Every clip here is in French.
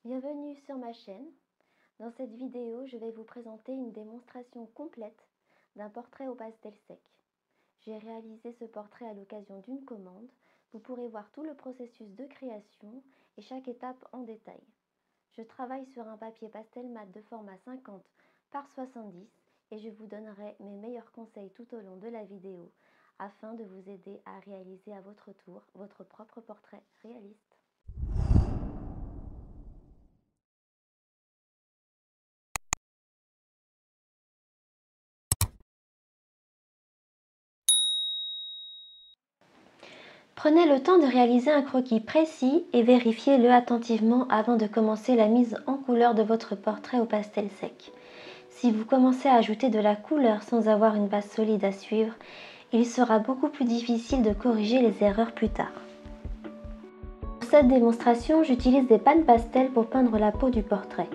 Bienvenue sur ma chaîne. Dans cette vidéo, je vais vous présenter une démonstration complète d'un portrait au pastel sec. J'ai réalisé ce portrait à l'occasion d'une commande. Vous pourrez voir tout le processus de création et chaque étape en détail. Je travaille sur un papier pastel mat de format 50 par 70 et je vous donnerai mes meilleurs conseils tout au long de la vidéo afin de vous aider à réaliser à votre tour votre propre portrait réaliste. Prenez le temps de réaliser un croquis précis et vérifiez-le attentivement avant de commencer la mise en couleur de votre portrait au pastel sec. Si vous commencez à ajouter de la couleur sans avoir une base solide à suivre, il sera beaucoup plus difficile de corriger les erreurs plus tard. Pour cette démonstration, j'utilise des pannes pastel pour peindre la peau du portrait.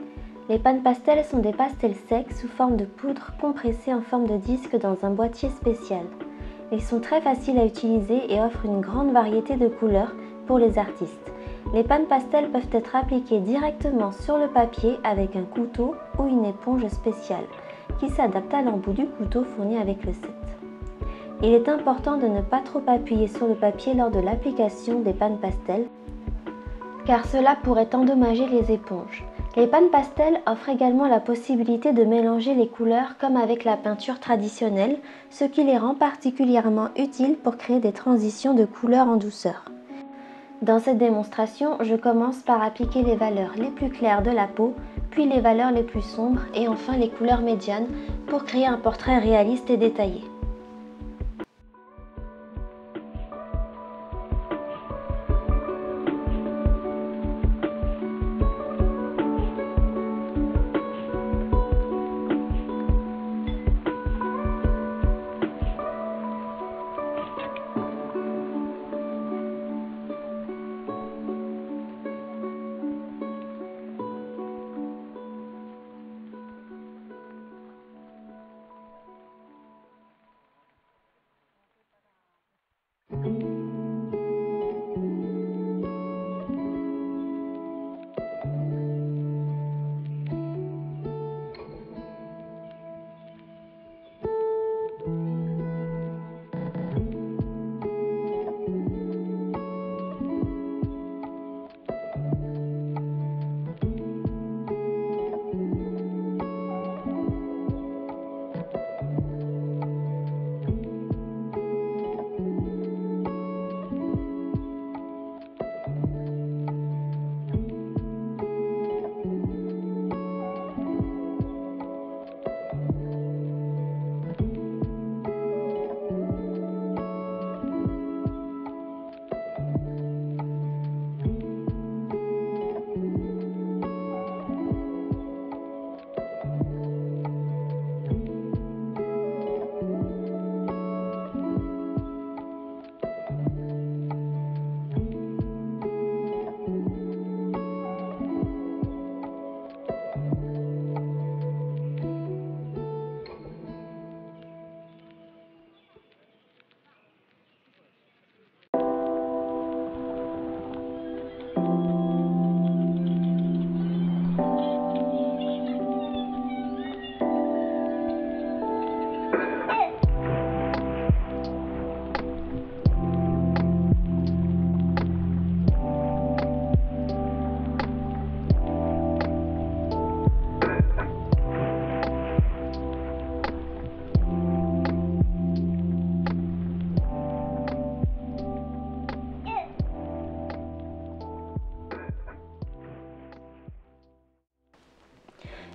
Les pannes pastel sont des pastels secs sous forme de poudre compressée en forme de disque dans un boîtier spécial. Ils sont très faciles à utiliser et offrent une grande variété de couleurs pour les artistes. Les pannes pastel peuvent être appliquées directement sur le papier avec un couteau ou une éponge spéciale qui s'adapte à l'embout du couteau fourni avec le set. Il est important de ne pas trop appuyer sur le papier lors de l'application des pannes pastel car cela pourrait endommager les éponges. Les pannes pastel offrent également la possibilité de mélanger les couleurs comme avec la peinture traditionnelle, ce qui les rend particulièrement utiles pour créer des transitions de couleurs en douceur. Dans cette démonstration, je commence par appliquer les valeurs les plus claires de la peau, puis les valeurs les plus sombres et enfin les couleurs médianes pour créer un portrait réaliste et détaillé.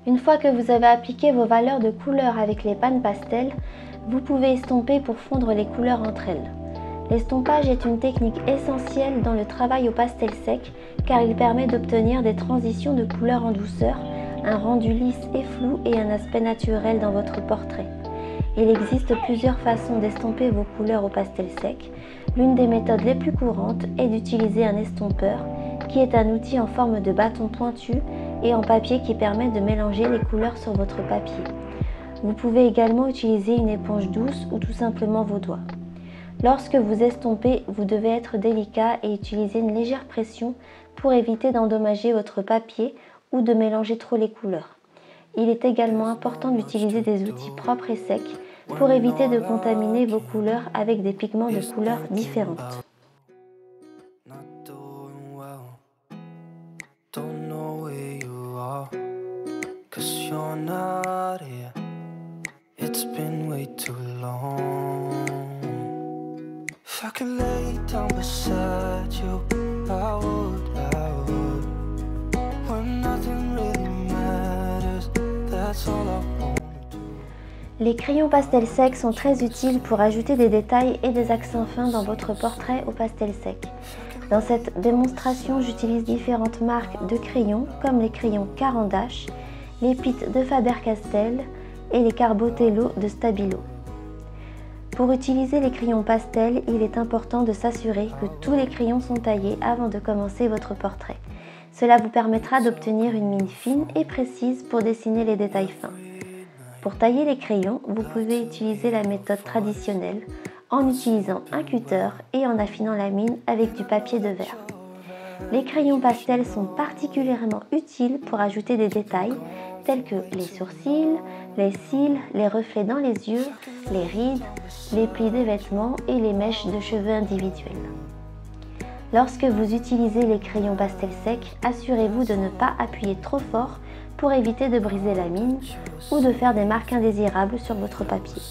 Une fois que vous avez appliqué vos valeurs de couleur avec les pannes pastel, vous pouvez estomper pour fondre les couleurs entre elles. L'estompage est une technique essentielle dans le travail au pastel sec car il permet d'obtenir des transitions de couleurs en douceur, un rendu lisse et flou et un aspect naturel dans votre portrait. Il existe plusieurs façons d'estomper vos couleurs au pastel sec. L'une des méthodes les plus courantes est d'utiliser un estompeur qui est un outil en forme de bâton pointu et en papier qui permet de mélanger les couleurs sur votre papier. Vous pouvez également utiliser une éponge douce ou tout simplement vos doigts. Lorsque vous estompez, vous devez être délicat et utiliser une légère pression pour éviter d'endommager votre papier ou de mélanger trop les couleurs. Il est également important d'utiliser des outils propres et secs pour éviter de contaminer vos couleurs avec des pigments de couleurs différentes. Les crayons pastel secs sont très utiles pour ajouter des détails et des accents fins dans votre portrait au pastel sec. Dans cette démonstration, j'utilise différentes marques de crayons comme les crayons Caran-d'Ache, les Pitt de Faber-Castell et les Carbotello de Stabilo. Pour utiliser les crayons pastel, il est important de s'assurer que tous les crayons sont taillés avant de commencer votre portrait. Cela vous permettra d'obtenir une mine fine et précise pour dessiner les détails fins. Pour tailler les crayons, vous pouvez utiliser la méthode traditionnelle en utilisant un cutter et en affinant la mine avec du papier de verre. Les crayons pastels sont particulièrement utiles pour ajouter des détails tels que les sourcils, les cils, les reflets dans les yeux, les rides, les plis des vêtements et les mèches de cheveux individuelles. Lorsque vous utilisez les crayons pastel secs, assurez-vous de ne pas appuyer trop fort pour éviter de briser la mine ou de faire des marques indésirables sur votre papier.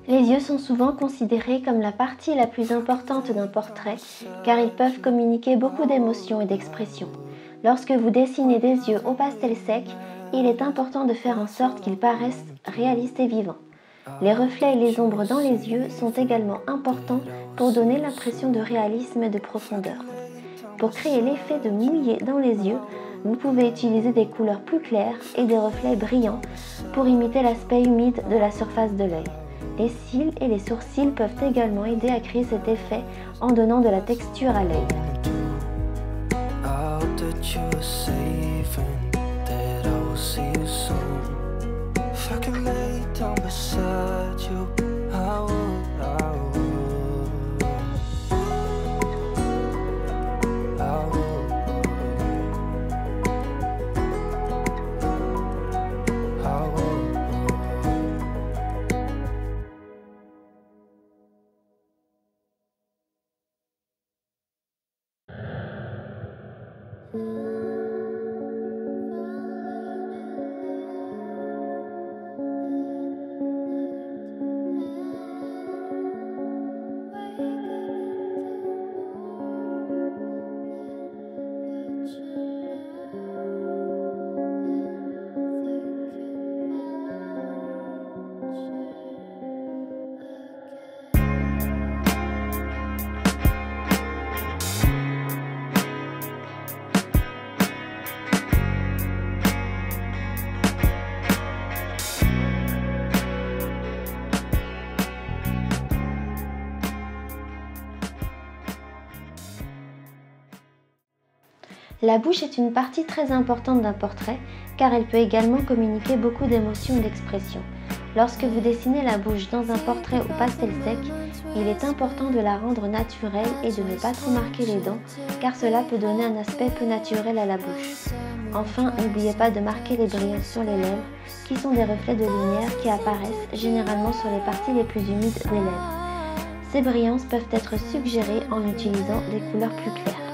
Les yeux sont souvent considérés comme la partie la plus importante d'un portrait car ils peuvent communiquer beaucoup d'émotions et d'expressions. Lorsque vous dessinez des yeux au pastel sec, il est important de faire en sorte qu'ils paraissent réalistes et vivants. Les reflets et les ombres dans les yeux sont également importants pour donner l'impression de réalisme et de profondeur. Pour créer l'effet de mouillé dans les yeux, vous pouvez utiliser des couleurs plus claires et des reflets brillants pour imiter l'aspect humide de la surface de l'œil. Les cils et les sourcils peuvent également aider à créer cet effet en donnant de la texture à l'œil. La bouche est une partie très importante d'un portrait car elle peut également communiquer beaucoup d'émotions et d'expressions. Lorsque vous dessinez la bouche dans un portrait au pastel sec, il est important de la rendre naturelle et de ne pas trop marquer les dents car cela peut donner un aspect peu naturel à la bouche. Enfin, n'oubliez pas de marquer les brillants sur les lèvres qui sont des reflets de lumière qui apparaissent généralement sur les parties les plus humides des lèvres. Ces brillances peuvent être suggérées en utilisant des couleurs plus claires.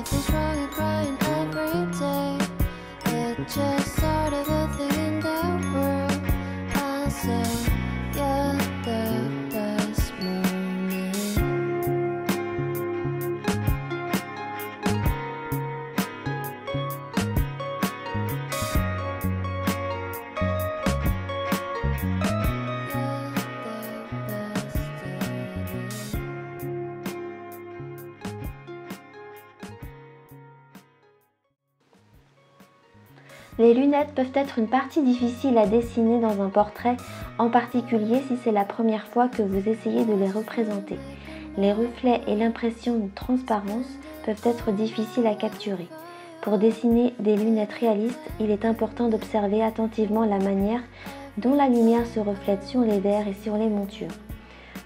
Nothing's wrong with crying every Les lunettes peuvent être une partie difficile à dessiner dans un portrait, en particulier si c'est la première fois que vous essayez de les représenter. Les reflets et l'impression de transparence peuvent être difficiles à capturer. Pour dessiner des lunettes réalistes, il est important d'observer attentivement la manière dont la lumière se reflète sur les verres et sur les montures.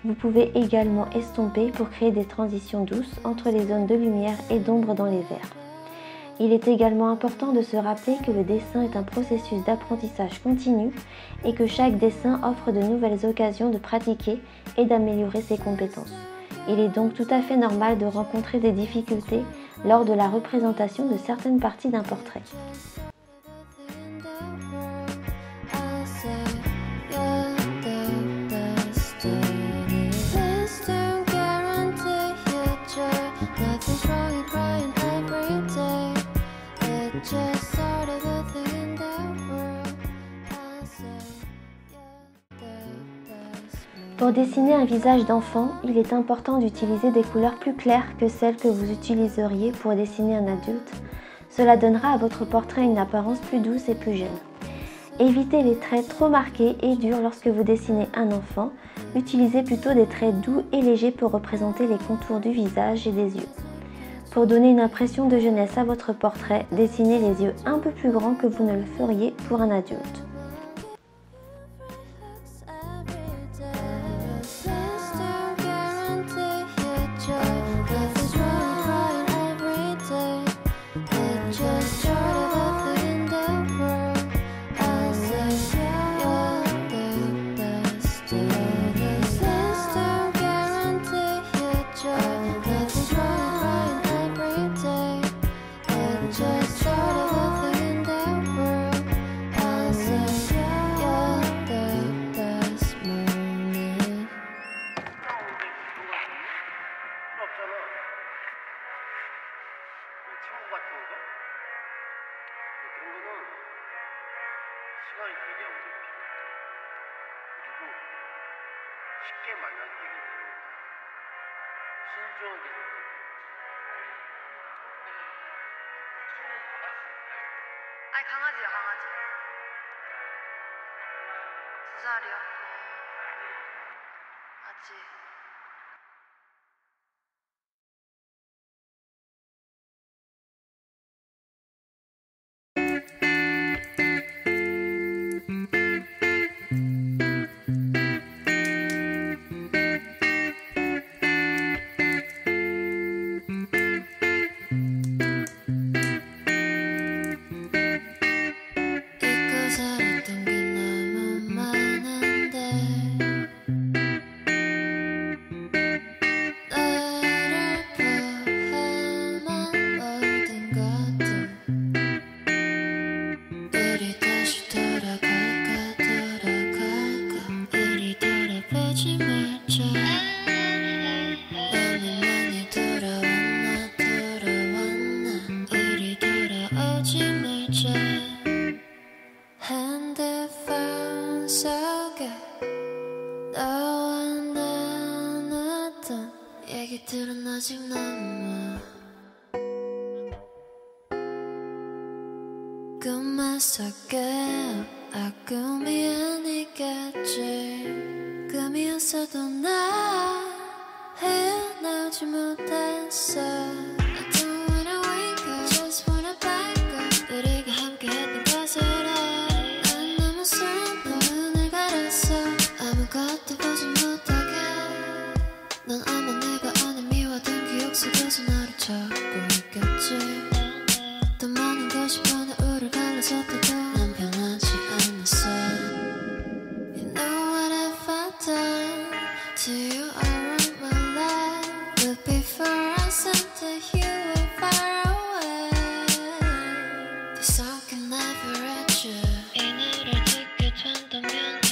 Vous pouvez également estomper pour créer des transitions douces entre les zones de lumière et d'ombre dans les verres. Il est également important de se rappeler que le dessin est un processus d'apprentissage continu et que chaque dessin offre de nouvelles occasions de pratiquer et d'améliorer ses compétences. Il est donc tout à fait normal de rencontrer des difficultés lors de la représentation de certaines parties d'un portrait. Pour dessiner un visage d'enfant, il est important d'utiliser des couleurs plus claires que celles que vous utiliseriez pour dessiner un adulte. Cela donnera à votre portrait une apparence plus douce et plus jeune. Évitez les traits trop marqués et durs lorsque vous dessinez un enfant. Utilisez plutôt des traits doux et légers pour représenter les contours du visage et des yeux. Pour donner une impression de jeunesse à votre portrait, dessinez les yeux un peu plus grands que vous ne le feriez pour un adulte. 시간이 되게 오래 필요해. 그리고 쉽게 만난 색이고 신중하게 아니 강아지야 강아지 2살이야 아직 핸드폰 속에 너와 나눴던 얘기들은 아직 남아 꿈만 속에 꿈이 아니겠지 꿈이었어도 나 헤어나오지 못했어 아무것도 보지 못하게 넌 아마 내가 아닌 미워둔 기억 속에서 나를 찾고 있겠지 더 많은 것이 하나를 갈라졌다고 난 변하지 않았어 You know what I've done to you all of my life But before I said that you were far away This song can never reach you 이 노래 듣게 된다면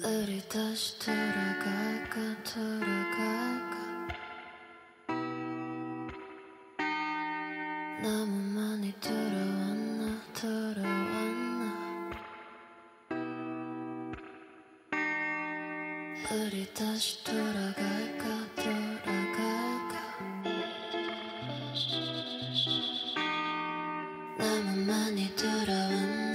우리 다시 돌아갈까 나 우리 다시 돌아갈까 나만 많이 돌아왔나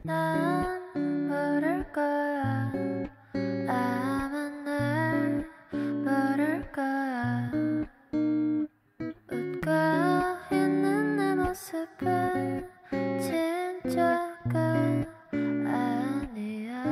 난 모를 거야 아마 날 모를 거야 웃고 있는 내 모습은 진짜가 아니야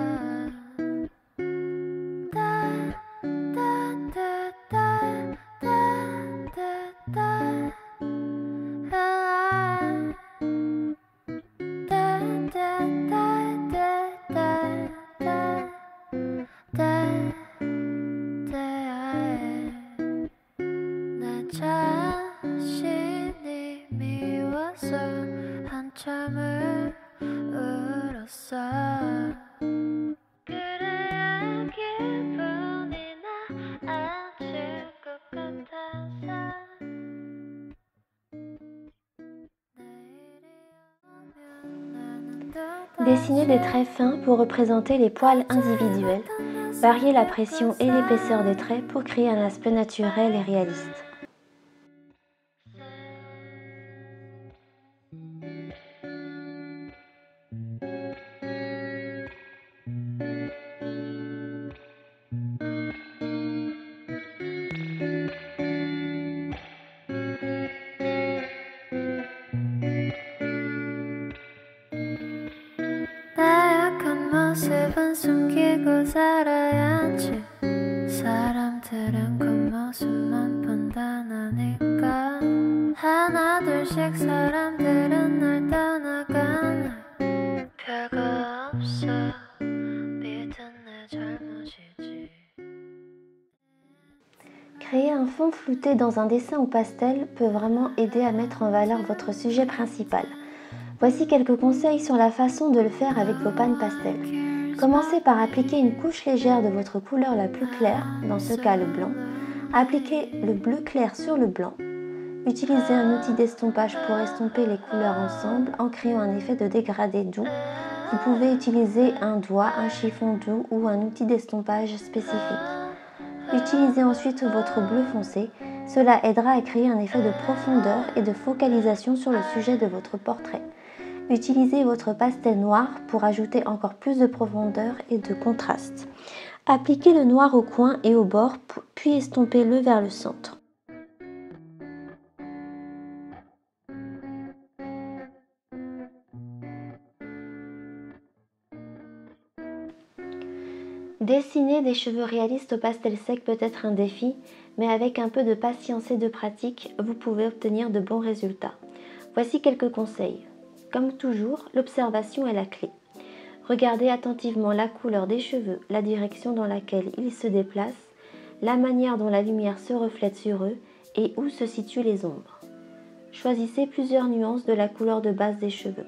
내 자신이 미워서 한참을 울었어 그래야 기분이 나아질 것 같아서 Dessinez des traits fins pour représenter les poils individuels. Variez la pression et l'épaisseur des traits pour créer un aspect naturel et réaliste. 모습은 숨기고 살아야지 un fond flouté dans un dessin ou pastel peut vraiment aider à mettre en valeur votre sujet principal. Voici quelques conseils sur la façon de le faire avec vos pannes pastel. Commencez par appliquer une couche légère de votre couleur la plus claire, dans ce cas le blanc. Appliquez le bleu clair sur le blanc. Utilisez un outil d'estompage pour estomper les couleurs ensemble en créant un effet de dégradé doux. Vous pouvez utiliser un doigt, un chiffon doux ou un outil d'estompage spécifique. Utilisez ensuite votre bleu foncé. Cela aidera à créer un effet de profondeur et de focalisation sur le sujet de votre portrait. Utilisez votre pastel noir pour ajouter encore plus de profondeur et de contraste. Appliquez le noir au coin et au bord, puis estompez-le vers le centre. Dessiner des cheveux réalistes au pastel sec peut être un défi, mais avec un peu de patience et de pratique, vous pouvez obtenir de bons résultats. Voici quelques conseils. Comme toujours, l'observation est la clé. Regardez attentivement la couleur des cheveux, la direction dans laquelle ils se déplacent, la manière dont la lumière se reflète sur eux et où se situent les ombres. Choisissez plusieurs nuances de la couleur de base des cheveux.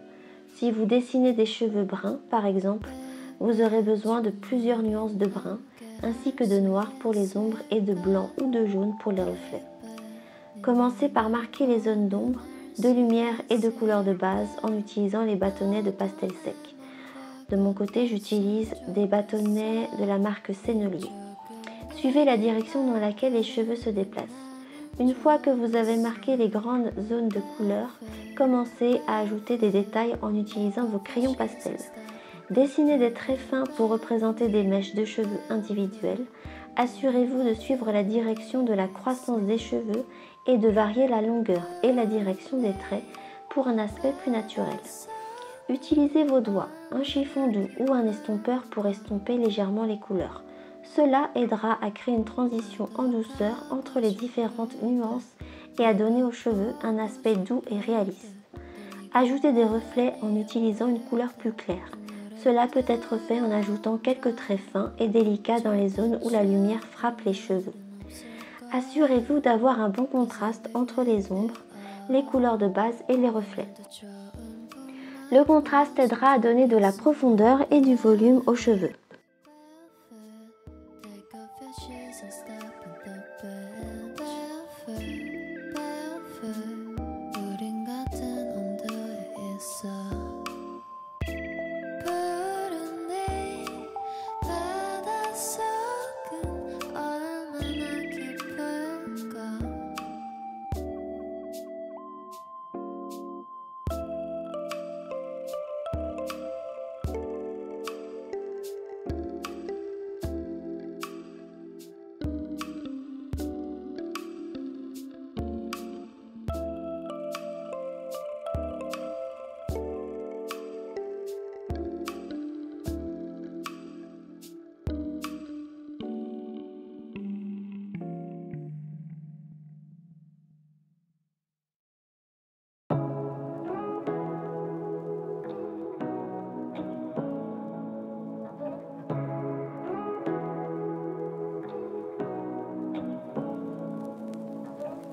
Si vous dessinez des cheveux bruns, par exemple, vous aurez besoin de plusieurs nuances de brun, ainsi que de noir pour les ombres et de blanc ou de jaune pour les reflets. Commencez par marquer les zones d'ombre, de lumière et de couleur de base en utilisant les bâtonnets de pastel sec. De mon côté, j'utilise des bâtonnets de la marque Sennelier. Suivez la direction dans laquelle les cheveux se déplacent. Une fois que vous avez marqué les grandes zones de couleur, commencez à ajouter des détails en utilisant vos crayons pastel. Dessinez des traits fins pour représenter des mèches de cheveux individuelles. Assurez-vous de suivre la direction de la croissance des cheveux et de varier la longueur et la direction des traits pour un aspect plus naturel. Utilisez vos doigts, un chiffon doux ou un estompeur pour estomper légèrement les couleurs. Cela aidera à créer une transition en douceur entre les différentes nuances et à donner aux cheveux un aspect doux et réaliste. Ajoutez des reflets en utilisant une couleur plus claire. Cela peut être fait en ajoutant quelques traits fins et délicats dans les zones où la lumière frappe les cheveux. Assurez-vous d'avoir un bon contraste entre les ombres, les couleurs de base et les reflets. Le contraste aidera à donner de la profondeur et du volume aux cheveux.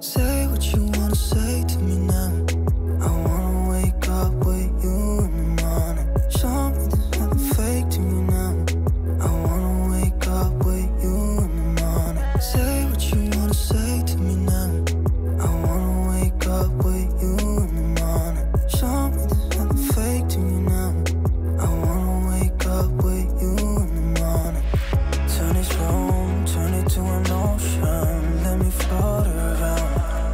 Say what you wanna say to me now. I wanna wake up with you in the morning. Show me there's nothing fake to me now. I wanna wake up with you in the morning. Say what you wanna say to me now. I wanna wake up with you in the morning. Show me there's nothing fake to me now. I wanna wake up with you in the morning. Turn this room, turn it to an ocean. Let me float around.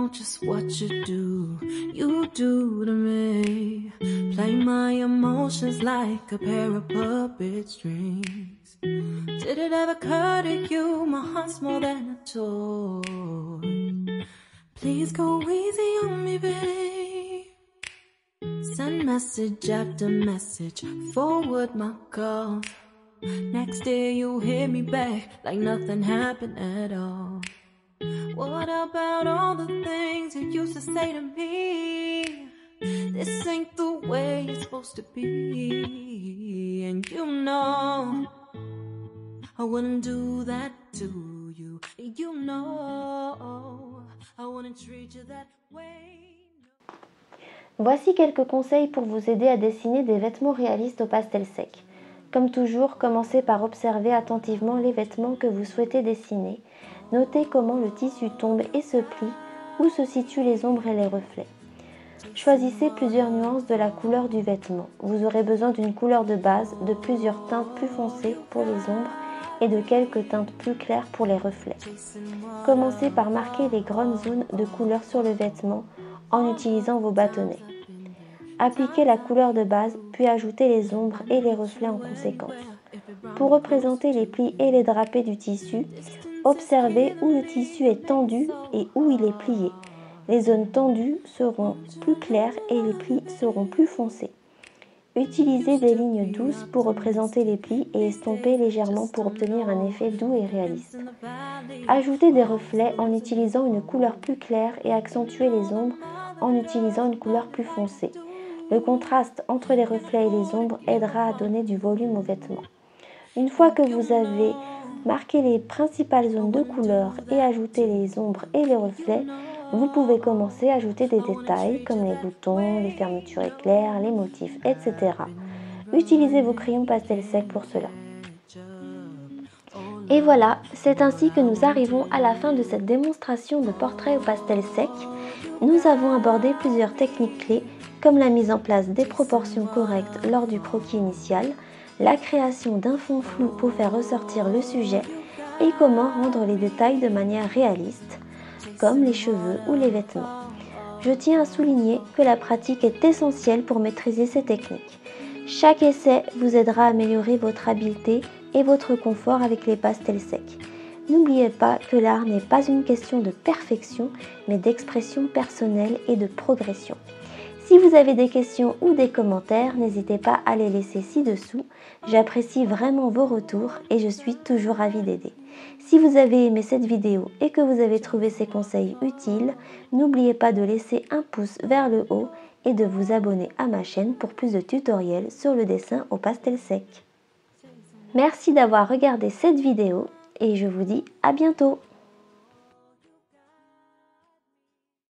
know just what you do to me. Play my emotions like a pair of puppet strings. Did it ever occur to you my heart's more than a toy? Please go easy on me, babe. Send message after message, forward my calls. Next day you hit me back like nothing happened at all. What about all the things you used to say to me? This ain't the way it's supposed to be. And you know I wouldn't do that to you. You know I wouldn't treat you that way. Voici quelques conseils pour vous aider à dessiner des vêtements réalistes au pastel sec. Comme toujours, commencez par observer attentivement les vêtements que vous souhaitez dessiner. Notez comment le tissu tombe et se plie, où se situent les ombres et les reflets. Choisissez plusieurs nuances de la couleur du vêtement. Vous aurez besoin d'une couleur de base, de plusieurs teintes plus foncées pour les ombres et de quelques teintes plus claires pour les reflets. Commencez par marquer les grandes zones de couleur sur le vêtement en utilisant vos bâtonnets. Appliquez la couleur de base, puis ajoutez les ombres et les reflets en conséquence. Pour représenter les plis et les drapés du tissu, observez où le tissu est tendu et où il est plié. Les zones tendues seront plus claires et les plis seront plus foncés. Utilisez des lignes douces pour représenter les plis et estomper légèrement pour obtenir un effet doux et réaliste. Ajoutez des reflets en utilisant une couleur plus claire et accentuez les ombres en utilisant une couleur plus foncée. Le contraste entre les reflets et les ombres aidera à donner du volume au vêtement. Une fois que vous avez marqué les principales zones de couleur et ajouté les ombres et les reflets, vous pouvez commencer à ajouter des détails comme les boutons, les fermetures éclairs, les motifs, etc. Utilisez vos crayons pastel sec pour cela. Et voilà, c'est ainsi que nous arrivons à la fin de cette démonstration de portrait au pastel sec. Nous avons abordé plusieurs techniques clés comme la mise en place des proportions correctes lors du croquis initial, la création d'un fond flou pour faire ressortir le sujet et comment rendre les détails de manière réaliste, comme les cheveux ou les vêtements. Je tiens à souligner que la pratique est essentielle pour maîtriser ces techniques. Chaque essai vous aidera à améliorer votre habileté et votre confort avec les pastels secs. N'oubliez pas que l'art n'est pas une question de perfection, mais d'expression personnelle et de progression. Si vous avez des questions ou des commentaires, n'hésitez pas à les laisser ci-dessous. J'apprécie vraiment vos retours et je suis toujours ravie d'aider. Si vous avez aimé cette vidéo et que vous avez trouvé ces conseils utiles, n'oubliez pas de laisser un pouce vers le haut et de vous abonner à ma chaîne pour plus de tutoriels sur le dessin au pastel sec. Merci d'avoir regardé cette vidéo et je vous dis à bientôt.